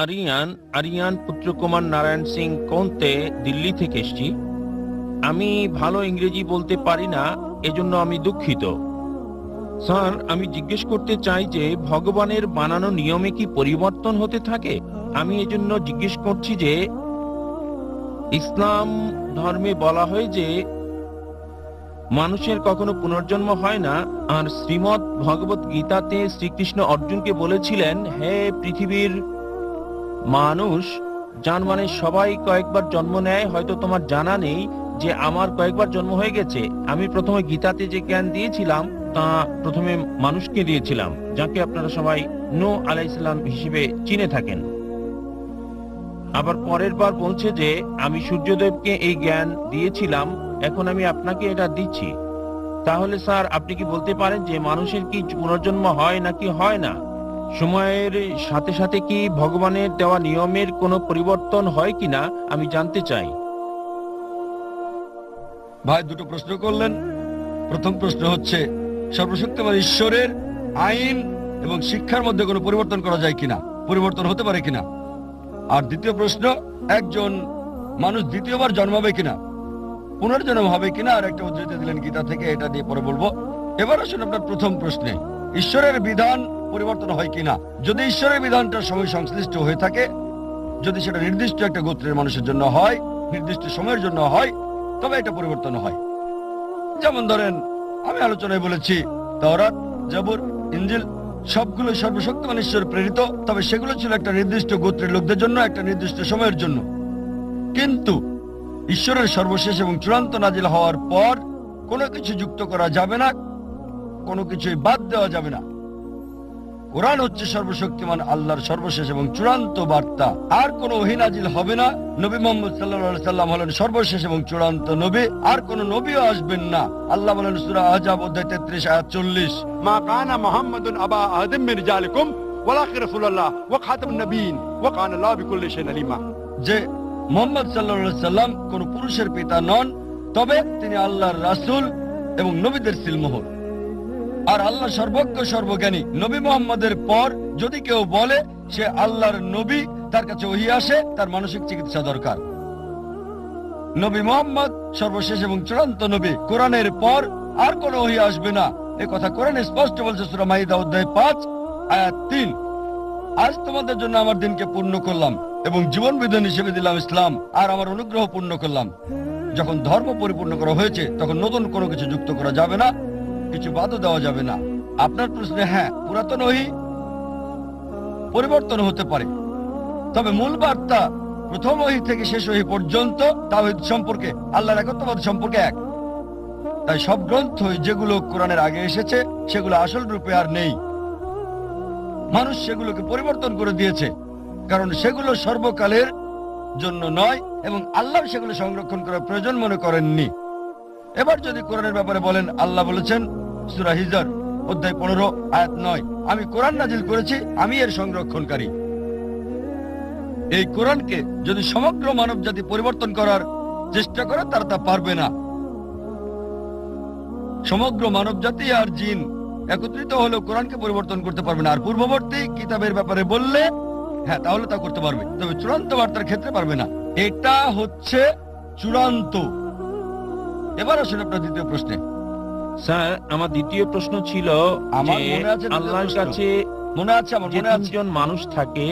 আরিয়ান আরিয়ান পুত্রকুমার নারায়ণ সিং কোন্তে, দিল্লি থেকে এসেছি। আমি ভালো ইংরেজি বলতে পারি না, এজন্য আমি দুঃখিত। স্যার, আমি জিজ্ঞেস করতে চাই যে ভগবানের বানানো নিয়মে কি পরিবর্তন হতে থাকে? আমি এজন্য জিজ্ঞেস করছি যে ইসলাম ধর্মে বলা হয় যে মানুষের কখনো পুনর্জন্ম হয় না, আর শ্রীমদ্ ভগবত গীতাতে শ্রীকৃষ্ণ অর্জুনকে বলেছিলেন, হে পৃথিবীর মানুষ, যার মানে সবাই কয়েকবার জন্ম নেয়। হয়তো তোমার জানা নেই যে আমার কয়েকবার জন্ম হয়ে গেছে। আমি প্রথমে গীতাতে যে জ্ঞান দিয়েছিলাম তা প্রথমে মানুষকে দিয়েছিলাম, যাকে আপনারা সবাই নূহ আলাইহিস সালাম হিসেবে চিনে থাকেন। আবার পরের বার বলছে যে আমি সূর্যদেবকে এই জ্ঞান দিয়েছিলাম, এখন আমি আপনাকে এটা দিচ্ছি। তাহলে স্যার, আপনি কি বলতে পারেন যে মানুষের কি পুনর্জন্ম হয় নাকি হয় না? সময়ের সাথে সাথে কি ভগবানের দেওয়া নিয়মের কোনো পরিবর্তন হয় কিনা আমি জানতে চাই। ভাই দুটো প্রশ্ন করলেন। প্রথম প্রশ্ন হচ্ছে সর্বশক্তিমান ঈশ্বরের আইন এবং শিক্ষার মধ্যে কোনো পরিবর্তন করা যায় কিনা, পরিবর্তন হতে পারে কিনা। আর দ্বিতীয় প্রশ্ন, একজন মানুষ দ্বিতীয়বার জন্মাবে কিনা, পুনর্জন্ম হবে কিনা। আর একটা উদ্ধৃতি দিলেন গীতা থেকে, এটা দিয়ে পরে বলবো। এবার আসুন আপনার প্রথম প্রশ্নে, ঈশ্বরের বিধান পরিবর্তন হয় কিনা। যদি ঈশ্বরের বিধানটা সময় সংশ্লিষ্ট হয়ে থাকে, যদি সেটা নির্দিষ্ট একটা গোত্রের মানুষের জন্য হয়, নির্দিষ্ট সময়ের জন্য হয়, তবে এটা পরিবর্তন হয়। যেমন ধরেন, আমি আলোচনায় বলেছি তাওরাত, জাবুর, ইনজিল সবগুলো সর্বশক্তিমান ঈশ্বর প্রেরিত, তবে সেগুলো ছিল একটা নির্দিষ্ট গোত্রের লোকদের জন্য, একটা নির্দিষ্ট সময়ের জন্য। কিন্তু ঈশ্বরের সর্বশেষ এবং চূড়ান্ত নাজিল হওয়ার পর কোনো কিছু যুক্ত করা যাবে না, কোনো কিছুই বাদ দেওয়া যাবে না। কোরআন হচ্ছে সর্বশক্তিমান আল্লাহর সর্বশেষ এবং চূড়ান্ত বার্তা। আর কোনো ওহী নাজিল হবে না। নবী মুহাম্মদ সাল্লাল্লাহু আলাইহি সাল্লাম হলেন সর্বশেষ এবং চূড়ান্ত নবী, আর কোনো নবীও আসবেন না। আল্লাহ বলেন সূরা আহজাব অধ্যায় 33 আয়াত 40, মা কানা মুহাম্মাদুন আবা আহাদিম মিন রিজালিকুম ওয়ালাকিন রাসূলুল্লাহ ওয়া খাতামুন নবিয়্যিন ওয়া কানা আল্লাহু বিকুল্লি শাইইন আলিমা। যে মুহাম্মদ সাল্লাল্লাহু আলাইহি সাল্লাম কোন পুরুষের পিতা নন, তবে তিনি আল্লাহর রাসূল এবং নবীদের সিলমোহর। আর আল্লাহ সর্বজ্ঞ সর্বজ্ঞানী। নবী মুহাম্মদের পর যদি কেউ বলে সে আল্লাহর নবী, তার কাছে ওহী আসে, তার মানসিক চিকিৎসা দরকার। নবী মুহাম্মদ সর্বশেষ এবং চূড়ান্ত নবী। কোরআনের পর আর কোনো ওহী আসবে না, এ কথা কোরআনে স্পষ্ট বলছে সূরা মাইদা অধ্যায় 5 আয়াত 3। আজ তোমাদের জন্য আমার দিনকে পূর্ণ করলাম এবং জীবন বিধান হিসেবে দিলাম ইসলাম, আর আমার অনুগ্রহ পূর্ণ করলাম। যখন ধর্ম পরিপূর্ণ করা হয়েছে, তখন নতুন কোনো কিছু যুক্ত করা যাবে না, কিছু বাদও দেওয়া যাবে না। আপনার প্রশ্নে হ্যাঁ, পুরাতন ওহী পরিবর্তন হতে পারে, তবে মূল বার্তা প্রথম ওহী থেকে শেষ ওহী পর্যন্ত তাওহীদ সম্পর্কে, আল্লাহর একত্ববাদ সম্পর্কে এক। তাই সব গ্রন্থই যেগুলো কোরআনের আগে এসেছে সেগুলো আসল রূপে আর নেই। মানুষ সেগুলোকে পরিবর্তন করে দিয়েছে, কারণ সেগুলো সর্বকালের জন্য নয় এবং আল্লাহ সেগুলো সংরক্ষণ করার প্রয়োজন মনে করেননি। এবার যদি কোরআনের ব্যাপারে বলেন, আল্লাহ বলেছেন সূরা হিজর অধ্যায় 15 আয়াত 9, আমি কোরআন নাজিল করেছি, আমি এর সংরক্ষণকারী। এই কোরআনকে যদি সমগ্র মানব জাতি পরিবর্তন করার চেষ্টা করে, তারা তা পারবে না। সমগ্র মানব জাতি আর জিন একত্রিত হলেও কোরআনকে পরিবর্তন করতে পারবে না। আর পূর্ববর্তী কিতাবের ব্যাপারে বললে হ্যাঁ, তাহলে তা করতে পারবে, তবে চূড়ান্ত বার্তার ক্ষেত্রে পারবে না। এটা হচ্ছে চূড়ান্ত। এবার আসুন আপনার দ্বিতীয় প্রশ্নে। স্যার, আমার দ্বিতীয় প্রশ্ন ছিল আমার যে মনে আছে আল্লাহর কাছে মনে আছে, আমার যে মনে আছে। তিনজন মানুষ থাকে,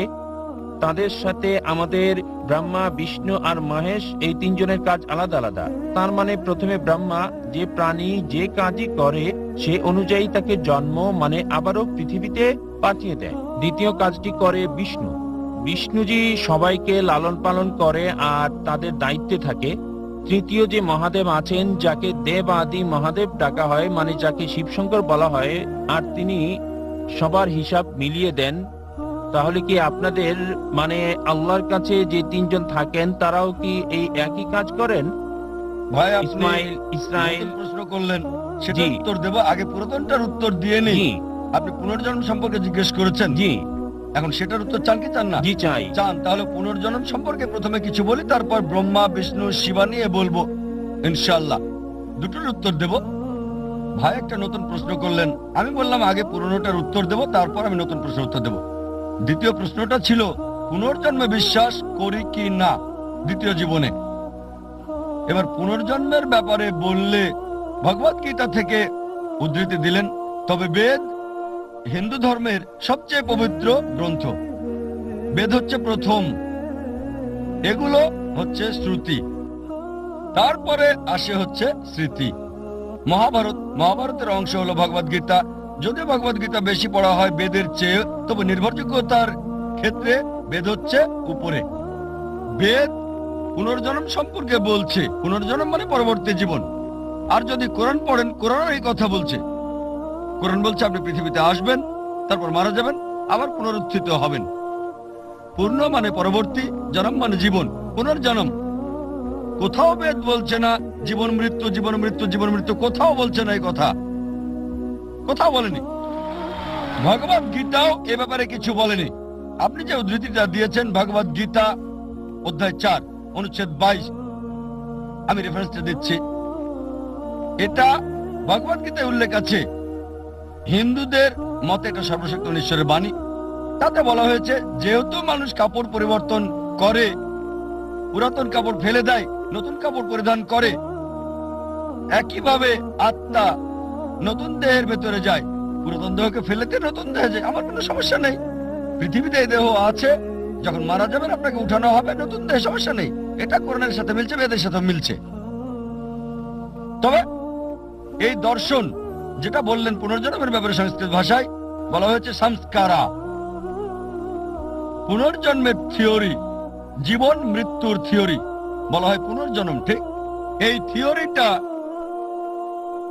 তাদের সাথে আমাদের ব্রহ্মা, বিষ্ণু আর মহেশ, এই তিনজনের কাজ আলাদা আলাদা। তার মানে প্রথমে ব্রহ্মা যে প্রাণী যে কাজই করে সে অনুযায়ী তাকে জন্ম মানে আবারও পৃথিবীতে পাঠিয়ে দেয়। দ্বিতীয় কাজটি করে বিষ্ণু। বিষ্ণুজি সবাইকে লালন পালন করে আর তাদের দায়িত্বে থাকে। তৃতীয় যে মহাদেব আছেন, যাকে দেব আদি মহাদেব ডাকা হয়, মানে যাকে শিবশঙ্কর বলা হয়, আর তিনি সবার হিসাব মিলিয়ে দেন। তাহলে কি আপনাদের মানে আল্লাহর কাছে যে তিনজন থাকেন তারাও কি এই একই কাজ করেন? ভাই আপনি ইসমাইল, ইসরাইল। নতুন প্রশ্ন করলেন, সেটা জি। উত্তর দেব। আগে পুরাতনটার উত্তর দিয়ে নি। জি আপনি পুনর্জন্ম সম্পর্কে জিজ্ঞেস করেছেন, জি এখন সেটার উত্তর চান কি চান না? জি চাই। চান, তাহলে পুনর্জন্ম সম্পর্কে প্রথমে কিছু বলি, তারপর ব্রহ্মা, বিষ্ণু, শিবা নিয়ে বলবো ইনশাআল্লাহ। দুটোর উত্তর দেব। ভাই একটা নতুন প্রশ্ন করলেন, আমি বললাম আগে পুরনোটার উত্তর দেব, তারপর আমি নতুন প্রশ্নের উত্তর দেব। দ্বিতীয় প্রশ্নটা ছিল পুনর্জন্মে বিশ্বাস করি কি না দ্বিতীয় জীবনে। এবার পুনর্জন্মের ব্যাপারে বললে ভগবত গীতা থেকে উদ্ধৃতি দিলেন, তবে বেদ হিন্দু ধর্মের সবচেয়ে পবিত্র গ্রন্থ। বেদ হচ্ছে প্রথম, এগুলো হচ্ছে শ্রুতি, তারপরে আসে হচ্ছে স্মৃতি। মহাভারতের অংশ হলো ভগবত গীতা। যদিও ভগবত গীতা বেশি পড়া হয় বেদের চেয়ে, তবে নির্ভরযোগ্যতার ক্ষেত্রে বেদ হচ্ছে উপরে। বেদ পুনর্জন্ম সম্পর্কে বলছে, পুনর্জন্ম মানে পরবর্তী জীবন। আর যদি কোরআন পড়েন, কোরআন এই কথা বলছে। কোরআন বলছে আপনি পৃথিবীতে আসবেন, তারপর মারা যাবেন, আবার পুনরুত্থিত হবেন। পূর্ণ মানে পরবর্তী, জন্ম মানে জীবন, পুনর্জন্ম। কোথাও বেদ বলছে না জীবন মৃত্যু, জীবন মৃত্যু, জীবন মৃত্যু, কোথাও বলছে না এই কথা, কোথাও বলেনি। ভগবত গীতাও এ ব্যাপারে কিছু বলেনি। আপনি যে উদ্ধৃতিটা দিয়েছেন ভগবত গীতা অধ্যায় 4 অনুচ্ছেদ 22, আমি রেফারেন্সটা দিচ্ছি। এটা ভগবত গীতায় উল্লেখ আছে। হিন্দুদের মতে এটা সর্বশক্ত ঈশ্বরের বাণী। তাতে বলা হয়েছে যেহেতু মানুষ কাপড় পরিবর্তন করে, পুরাতন কাপড় ফেলে দেয়, নতুন কাপড় পরিধান করে, একইভাবে আত্মা নতুন দেহের ভেতরে যায়, পুরাতন দেহকে ফেলে দিয়ে নতুন দেহে যায়। আমার কোনো সমস্যা নেই, পৃথিবীতে এই দেহ আছে, যখন মারা যাবেন আপনাকে উঠানো হবে নতুন দেহে, সমস্যা নেই। এটা কোরআনের সাথে মিলছে, বেদের সাথে মিলছে। তবে এই দর্শন যেটা বললেন পুনর্জন্মের ব্যাপারে, সংস্কৃত ভাষায় বলা হয়েছে সংস্কারা। পুনর্জন্মের থিওরি, জীবন মৃত্যুর থিওরি বলা হয় পুনর্জন্ম, ঠিক? এই থিওরিটা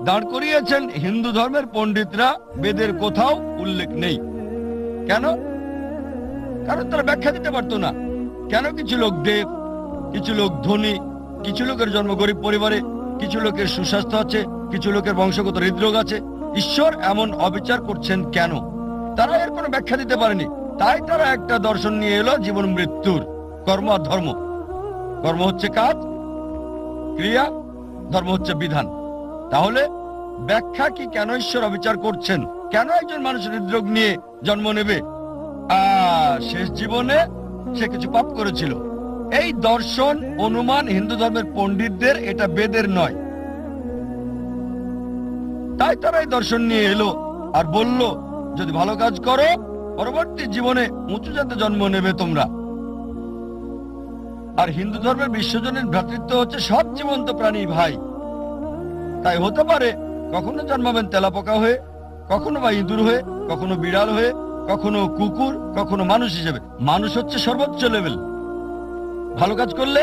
দাঁড় করিয়েছেন হিন্দু ধর্মের পণ্ডিতরা, বেদের কোথাও উল্লেখ নেই। কেন? কারণ তারা ব্যাখ্যা দিতে পারতো না। কেন কিছু লোক দেব, কিছু লোক ধনী, কিছু লোকের জন্ম গরিব পরিবারে, কিছু লোকের সুস্বাস্থ্য আছে, কিছু লোকের বংশগত হৃদরোগ আছে, ঈশ্বর এমন অবিচার করছেন কেন? তারা এর কোনো ব্যাখ্যা দিতে পারেনি। তাই তারা একটা দর্শন নিয়ে এলো জীবন মৃত্যুর, কর্ম আর ধর্ম। কর্ম হচ্ছে কাজ, ক্রিয়া, ধর্ম হচ্ছে বিধান। তাহলে ব্যাখ্যা কি কেন ঈশ্বর অবিচার করছেন? কেন একজন মানুষ হৃদরোগ নিয়ে জন্ম নেবে? শেষ জীবনে সে কিছু পাপ করেছিল। এই দর্শন অনুমান হিন্দু ধর্মের পণ্ডিতদের, এটা বেদের নয়। তাই তারা এই দর্শন নিয়ে এলো আর বলল যদি ভালো কাজ করো পরবর্তী জীবনে উঁচু জাতে জন্ম নেবে তোমরা। আর হিন্দু ধর্মের বিশ্বজনীন ভ্রাতৃত্ব হচ্ছে সব জীবন্ত প্রাণী ভাই। তাই হতে পারে কখনো জন্মাবেন তেলাপোকা হয়ে, কখনো বা ইঁদুর হয়ে, কখনো বিড়াল হয়ে, কখনো কুকুর, কখনো মানুষ হিসেবে। মানুষ হচ্ছে সর্বোচ্চ লেভেল। ভালো কাজ করলে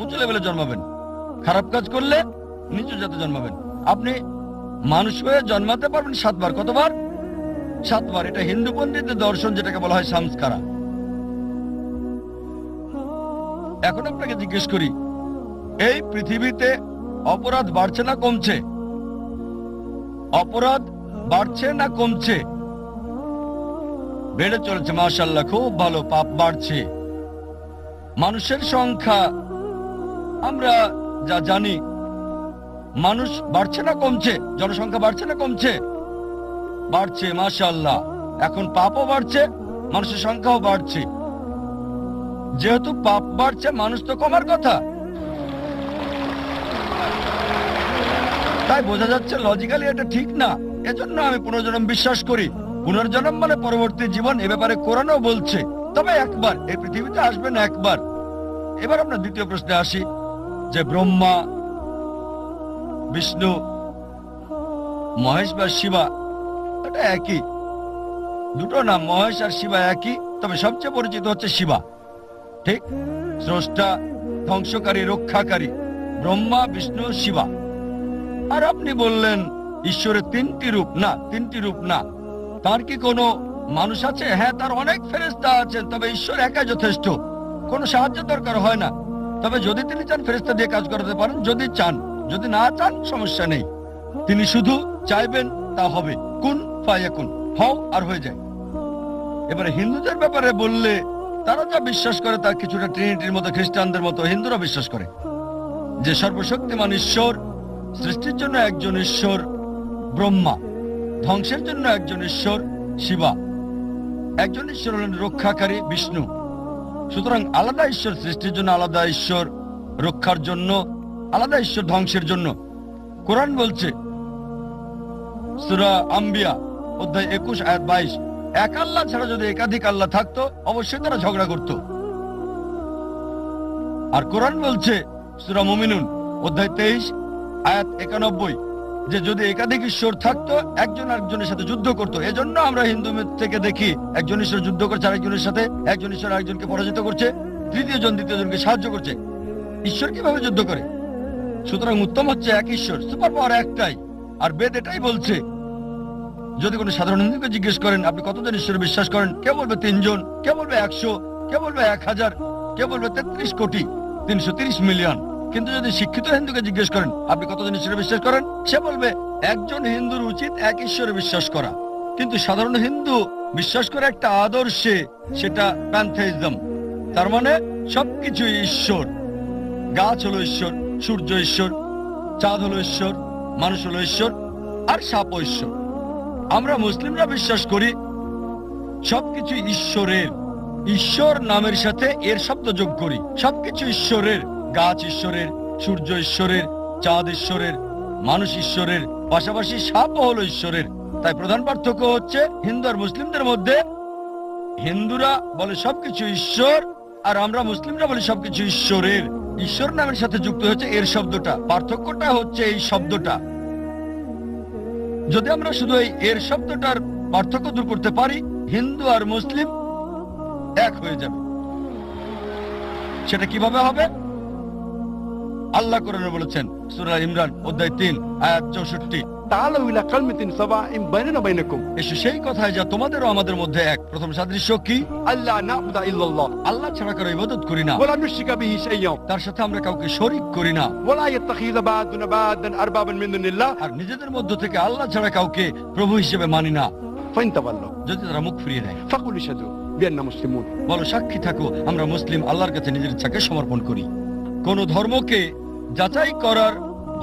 উঁচু লেভেলে জন্মাবেন, খারাপ কাজ করলে নিচু জাতে জন্মাবেন। আপনি মানুষ হয়ে জন্মাতে পারবেন 7 বার। কতবার? 7 বার। এটা হিন্দু পণ্ডিতদের দর্শন, যেটাকে বলা হয় সংস্কারা। এখন আপনাকে জিজ্ঞেস করি, এই পৃথিবীতে অপরাধ বাড়ছে না কমছে? অপরাধ বাড়ছে না কমছে? বেড়ে চলেছে, মাশাআল্লাহ, খুব ভালো। পাপ বাড়ছে। মানুষের সংখ্যা আমরা যা জানি, মানুষ বাড়ছে না কমছে? জনসংখ্যা বাড়ছে না কমছে? বাড়ছে, মাশাআল্লাহ। এখন পাপও বাড়ছে, মানুষের সংখ্যাও বাড়ছে। যেহেতু পাপ বাড়ছে, মানুষ তো কমার কথা। তাই বোঝা যাচ্ছে লজিক্যালি এটা ঠিক না। এজন্য আমি পুনর্জন্ম বিশ্বাস করি। পুনর্জন্ম মানে পরবর্তী জীবন, এ ব্যাপারে কোরআনও বলছে। তবে একবার এই পৃথিবীতে আসবেন, একবার। এবার আমরা দ্বিতীয় প্রশ্নে আসি, যে ব্রহ্মা, বিষ্ণু, মহেশ বা শিবা এটা একই। দুটো নাম, মহেশ আর শিবা একই, তবে সবচেয়ে পরিচিত হচ্ছে শিবা, ঠিক? স্রষ্টা, ধ্বংসকারী, রক্ষাকারী, ব্রহ্মা, বিষ্ণু, শিবা। আর আপনি বললেন ঈশ্বরের 3টি রূপ। না, 3টি রূপ না। তার কি কোনো মানুষ আছে? হ্যাঁ, তার অনেক ফেরেশতা আছেন, তবে ঈশ্বর একাই যথেষ্ট। কোনো সাহায্য দরকার হয় না। তবে যদি তিনি চান ফেরেশতা দিয়ে কাজ করাতে পারেন, যদি চান। যদি না চান সমস্যা নেই। তিনি শুধু চাইবেন, তা হবে। কুন ফায়াকুন, হও আর হয়ে যায়। এবারে হিন্দুদের ব্যাপারে বললে, তারা যা বিশ্বাস করে তা কিছুটা ট্রিনিটির মতো, খ্রিস্টানদের মতো হিন্দুরা বিশ্বাস করে যে সর্বশক্তিমান ঈশ্বর, সৃষ্টির জন্য একজন ঈশ্বর ব্রহ্মা, ধ্বংসের জন্য একজন ঈশ্বর শিবা। একজন ঈশ্বর হলেন রক্ষাকারী বিষ্ণু। সুতরাং আলাদা ঈশ্বর সৃষ্টির জন্য, আলাদা ঈশ্বর রক্ষার জন্য, আলাদা ঈশ্বর ধ্বংসের জন্য। কোরআন বলছে সূরা আম্বিয়া অধ্যায় 21 আয়াত 22, এক আল্লাহ ছাড়া যদি একাধিক আল্লাহ থাকতো অবশ্যই তারা ঝগড়া করত। আর কোরআন বলছে সূরা মুমিনুন অধ্যায় 23 আয়াত 91 যে যদি একাধিক ঈশ্বর থাকতো একজন আরেকজনের সাথে যুদ্ধ করত। এজন্য আমরা হিন্দু মিথ থেকে দেখি একজন ঈশ্বর যুদ্ধ করছে আরেকজনের সাথে, একজন ঈশ্বর আরেকজনকে পরাজিত করছে, তৃতীয় জন দ্বিতীয় জনকে সাহায্য করছে। ঈশ্বর কিভাবে যুদ্ধ করে? সুতরাং উত্তম হচ্ছে এক ঈশ্বর, সুপার পাওয়ার একটাই। আর বেদ এটাই বলছে। যদি কোনো সাধারণ হিন্দুকে জিজ্ঞেস করেন আপনি কতজন ঈশ্বরে বিশ্বাস করেন, কেউ বলবে 3 জন, কেউ বলবে 100, কেউ বলবে 1000, কেউ বলবে 33 কোটি 330 মিলিয়ন। কিন্তু যদি শিক্ষিত হিন্দুকে জিজ্ঞেস করেন আপনি কতজন ঈশ্বরে বিশ্বাস করেন, সে বলবে একজন হিন্দুর উচিত এক ঈশ্বরে বিশ্বাস করা। কিন্তু সাধারণ হিন্দু বিশ্বাস করে একটা আদর্শে, সেটা প্যান্থেইজম। তার মানে সবকিছু ঈশ্বর। গাছ হলো ঈশ্বর, সূর্য ঈশ্বর, চাঁদ হলো ঈশ্বর, মানুষ হলো ঈশ্বর, আর সাপও ঈশ্বর। আমরা মুসলিমরা বিশ্বাস করি সবকিছু ঈশ্বরের। ঈশ্বর নামের সাথে এর শব্দ যোগ করি। সবকিছু ঈশ্বরের। গাছ ঈশ্বরের, সূর্য ঈশ্বরের, চাঁদ ঈশ্বরের, মানুষ ঈশ্বরের, পাশাপাশি সাপও হলো ঈশ্বরের। তাই প্রধান পার্থক্য হচ্ছে হিন্দু আর মুসলিমদের মধ্যে। হিন্দুরা বলে সবকিছু ঈশ্বর, আর আমরা মুসলিমরা বলি সবকিছু ঈশ্বরের। ঈশ্বর নামের সাথে যুক্ত হচ্ছে এর শব্দটা। পার্থক্যটা হচ্ছে এই শব্দটা। যদি আমরা শুধু এই এর শব্দটার পার্থক্য দূর করতে পারি, হিন্দু আর মুসলিম এক হয়ে যাবে। সেটা কিভাবে হবে? আল্লাহ কোরআনে বলেছেন সূরা ইমরান অধ্যায় 3 আয়াত 64, تعالوا إلى كلمة سواء بيننا وبينكم এসো সেই কথায় যা তোমাদের ও আমাদের মধ্যে এক। প্রথম সাদৃশ্য কি? ألا نعبد إلا الله আল্লাহ ছাড়া কারো ইবাদত করি না, ولا نشرك به شيئا তার সাথে আমরা কাউকে শরীক করি না, ولا يتخذ بعضنا بعضا أربابا من دون الله আর নিজেদের মধ্য থেকে আল্লাহ ছাড়া কাউকে প্রভু হিসেবে মানি না। فإن تولوا যদি তারা মুখ ফিরিয়ে নেয়, فقولوا اشهدوا بأننا مسلمون। বলো সাক্ষী থাকো আমরা মুসলিম, আল্লাহর কাছে নিজের ইচ্ছাকে সমর্পণ করি। কোন ধর্মকে যাচাই করার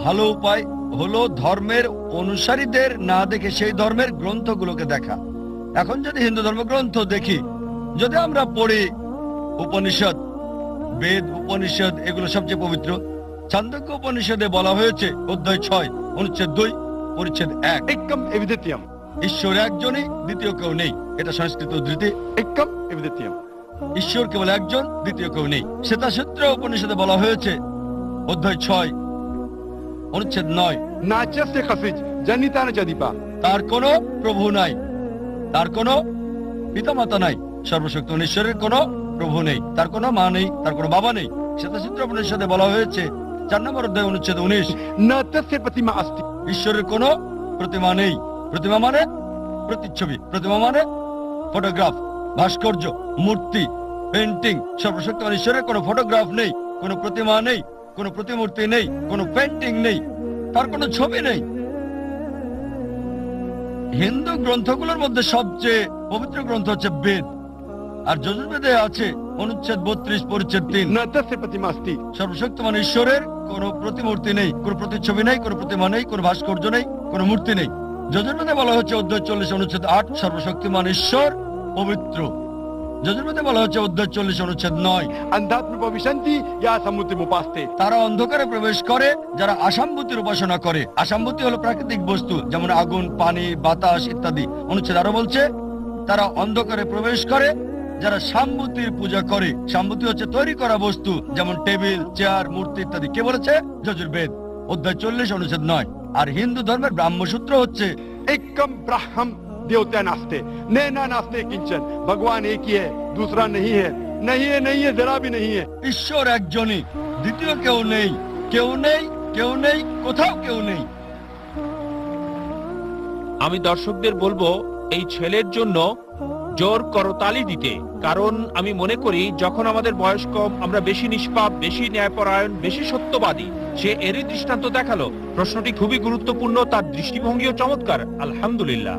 ভালো উপায় হলো ধর্মের অনুসারীদের না দেখে সেই ধর্মের গ্রন্থগুলোকে দেখা। এখন যদি হিন্দু ধর্মগ্রন্থ দেখি, যদি আমরা পড়ি উপনিষদ, বেদ, উপনিষদ এগুলো সবচেয়ে পবিত্র। ছান্দোক্য উপনিষদে বলা হয়েছে অধ্যায় 6 অনুচ্ছেদ 2 পরিচ্ছেদ 1, একম এভিদিত্যম, ঈশ্বর একজনই, দ্বিতীয় কেউ নেই। এটা সংস্কৃত উদ্ধৃতি। একম এভিদিত্যম, ঈশ্বর কেবল একজন, দ্বিতীয় কেউ নেই। শ্বেতাসূত্র উপনিষদে বলা হয়েছে অধ্যায় 6 অনুচ্ছেদ 9, নাচস্তে খাসিজ জানিতানা জাদিপা, তার কোনো প্রভু নাই, তার কোনো পিতামাতা নাই। সর্বশক্ত ঈশ্বরের কোনো প্রভু নেই, তার কোনো মা নেই, তার কোনো বাবা নেই। শ্বেতাসূত্র উপনিষদে বলা হয়েছে 4 নম্বর অধ্যায় অনুচ্ছেদ 19, নাতস্তে প্রতিমা আস্তি, ঈশ্বরের কোনো প্রতিমা নেই। প্রতিমা মানে প্রতিচ্ছবি, প্রতিমা মানে ফটোগ্রাফ, ভাস্কর্য, মূর্তি, পেন্টিং। সর্বশক্তিমান ঈশ্বরের কোনো ফটোগ্রাফ নেই, কোনো প্রতিমা নেই, কোনো প্রতিমূর্তি নেই, কোনো পেন্টিং নেই, তার কোনো ছবি নেই। হিন্দু গ্রন্থগুলোর মধ্যে সবচেয়ে পবিত্র গ্রন্থ হচ্ছে বেদ, আর যজুর্বেদে আছে অনুচ্ছেদ 32 পরিচ্ছেদ 3, নাতস্তে প্রতিমা আস্তি, সর্বশক্তিমান ঈশ্বরের কোনো প্রতিমূর্তি নেই, কোনো প্রতিচ্ছবি নেই, কোনো প্রতিমা নেই, কোনো ভাস্কর্য নেই, কোনো মূর্তি নেই। যজুর্বেদে বলা হচ্ছে অধ্যায় 40 অনুচ্ছেদ 8, সর্বশক্তিমান ঈশ্বর পবিত্র। যজুর্বেদে বলা হচ্ছে অধ্যায় 40 অনুচ্ছেদ 9, अंधात्म भविष्यन्ति या समुद्र मुपास्ते, তারা অন্ধকারে প্রবেশ করে যারা আসাম্ভূতির উপাসনা করে। আসাম্ভূতি হলো প্রাকৃতিক বস্তু, যেমন আগুন, পানি, বাতাস ইত্যাদি। অনুচ্ছেদ আরো বলছে তারা অন্ধকারে প্রবেশ করে যারা সাম্ভূতির পূজা করে। সাম্ভূতি হচ্ছে তৈরি করা বস্তু, যেমন টেবিল, চেয়ার, মূর্তি ইত্যাদি। কে বলেছে? যজুর্বেদ অধ্যায় 40 অনুচ্ছেদ 9। আর হিন্দু ধর্মের ব্রাহ্মসূত্র হচ্ছে एकम ब्रह्म देवता नास्ते, नैना नास्ते किंचन, भगवान एक ही है, दूसरा नहीं है, नहीं है, नहीं है, जरा भी नहीं है। ঈশ্বর একজনই, দ্বিতীয় কেউ নেই, কেউ নেই, কেউ নেই, কোথাও কেউ নেই। আমি দর্শকদের বলবো এই ছেলের জন্য জোর করতালি দিতে, কারণ আমি মনে করি যখন আমাদের বয়স কম আমরা বেশি নিষ্পাপ, বেশি ন্যায়পরায়ণ, বেশি সত্যবাদী। সে এরই দৃষ্টান্ত দেখালো। প্রশ্নটি খুবই গুরুত্বপূর্ণ, তার দৃষ্টিভঙ্গিও চমৎকার। আলহামদুলিল্লাহ।